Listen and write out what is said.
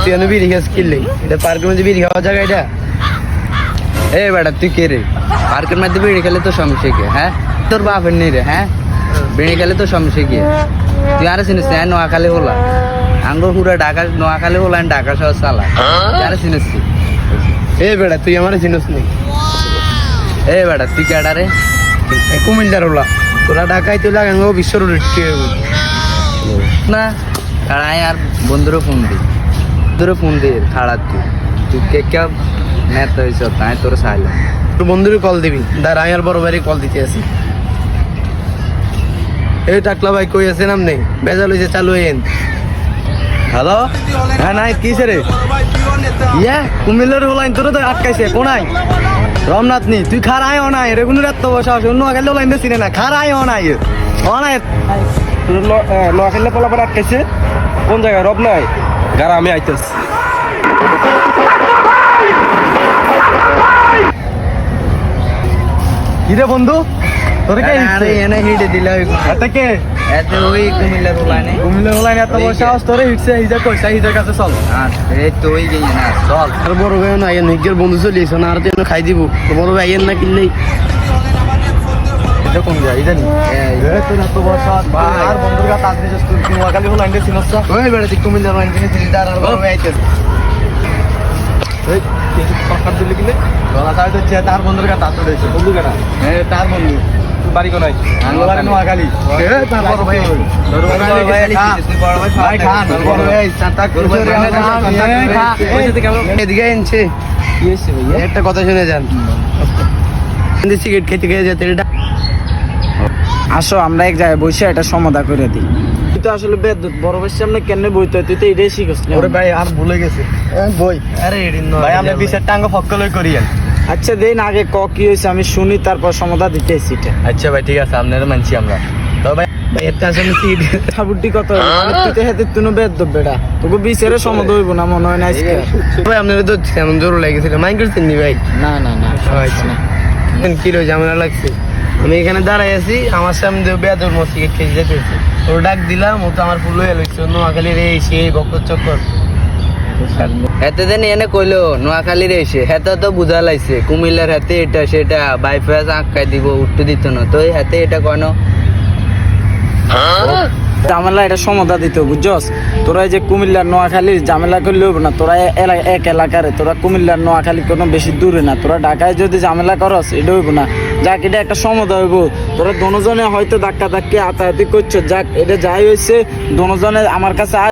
তুই এনে বিড়ি খাস কিনলে এটা পার্কের মধ্যে বিড়ি খাওয়া জায়গা এটা? এ বেটা তুই কে রে? পার্কের মধ্যে বিড়ি খেলে তো সমস্যা কি? হ্যাঁ তোর বাপের নেই রে। হ্যাঁ বিড়ি খেলে তো সমস্যা কি? তুই আরে চিনিস না নোয়াখালী হলা আঙ্গুর পুরা ঢাকা নোয়াখালী হলা ঢাকা শহর চালা আরে চিনিস? এ বেটা তুই আমার চিনস নি? এ বেটা তুই কেডা রে? কুমিল্লার ওলা তোরা ঢাকায় তুই লাগান বিশ্বর না খাড়াই আর বন্ধুরও ফোন দি খাড়া তুই কে কে নেতা হয়েছ তাই তোর চাইলাম তোর বন্ধুরে কল দিবি দাঁড়া আমি আর বড় ভাইরে কল দিতে আসি। এই টাকলা ভাই কই আছে নাম নেই বেজাল হয়েছে চালু হইন। হ্যালো হ্যাঁ নাই কিসে রে? ইয়া কুমিল্লার হলাইন তোর তো আটকাইছে কোনাই রমনাথ নি তুই খারাই অনাই রেগুলার এত বসা অন্য গেলে হলাইন চিনে না খারাই অনাই অনাই তোর নোয়াখালী পোলাপার আটকাইছে কোন জায়গায় রব নাই গারা আমি আইতেছি। কিরে বন্ধু তোরে কে আরে এনে হিটে দিলা এটা কে? এতে ওই কুমিল্লার হলাইনে কুমিল্লার হলাইন এত বসা তোরে হিটছে হিজা কইছা হিজার কাছে চল। এই তো ওই গেই না চল আর বড় ভাই না আইন নিজের বন্ধু চলিয়েছ না আর তুই খাই দিব তো বড় ভাই আইন না কিনলেই এটা কোন জায়গা জানি তোর এত বসা আর বন্ধুর কাছে আসছিস তুই নোয়াখালী হলাইন চিনস না? ওই বেড়া তুই কুমিল্লার হলাইন কিনে দিলি তার আর বড় ভাই আইতেছে এই কিছু টাকা দিলি কিনে গলা তাই তো তার বন্ধুর কাছে আসতে রয়েছে বন্ধু কেনা তার বন্ধু বাড়ি কোনায় আমার বাড়ি নোয়াখালী তার বড় ভাই এদিকে আনছে একটা কথা শুনে যান সিগারেট খেতে খেয়ে যেতে এটা আসো আমরা এক জায়গায় বসে এটা সমাধা করে দিই। তুই তো আসলে বেদ্যুৎ বড় বেশি সামনে কেন বইতে তুই তো এটাই শিখস না। ওরে ভাই আর ভুলে গেছে বই আরে ভাই আমরা বিচার টাঙ্গ ফক্কলই করি। আচ্ছা দিন আগে কি হয়েছে আমি শুনি তারপর সমাধা দিতেছি এটা। আচ্ছা ভাই ঠিক আছে আপনারা মানছি আমরা তো ভাই এটা আসলে সিট সাবুটি কত তুই তো হেতে তুই বেদ্যুৎ বেটা তোকে বিচারে সমাধা হইব না মনে হয় না আজকে। ভাই আপনারা তো এমন জোর লেগেছিল মাইন্ড করছেন নি ভাই? না না না কি রয়ে ঝামেলা লাগছে আমি এখানে দাঁড়াই আছি আমার সামনে বেদর মসজিদ খেয়ে যেতেছি ওর ডাক দিলাম ও তো আমার ফুল হয়ে লইছে নোয়াখালী রে এসে বকর চক্কর এতে দেন এনে কইলো নোয়াখালীর এসে হেতে তো বুঝা লাইছে কুমিল্লার হাতে এটা সেটা বাইপাস আঁকাই দিব উঠতে দিত না তো হাতে এটা কেন ঝামেলা এটা সমাধা দিতে বুঝছস। তোরা যে কুমিল্লার নোয়াখালীর ঝামেলা করলে হইব না। তোরা এক এলাকারে তোরা কুমিল্লার নোয়াখালী কোনো বেশি দূরে না। তোরা ঢাকায় যদি ঝামেলা করস এটা হইব না। যাক এটা একটা সমাধা হইব। তোরা দোনোজনে হয়তো ধাক্কা ধাক্কি আতাহাতি করছো যাক এটা যাই হয়েছে দোনোজনে আমার কাছে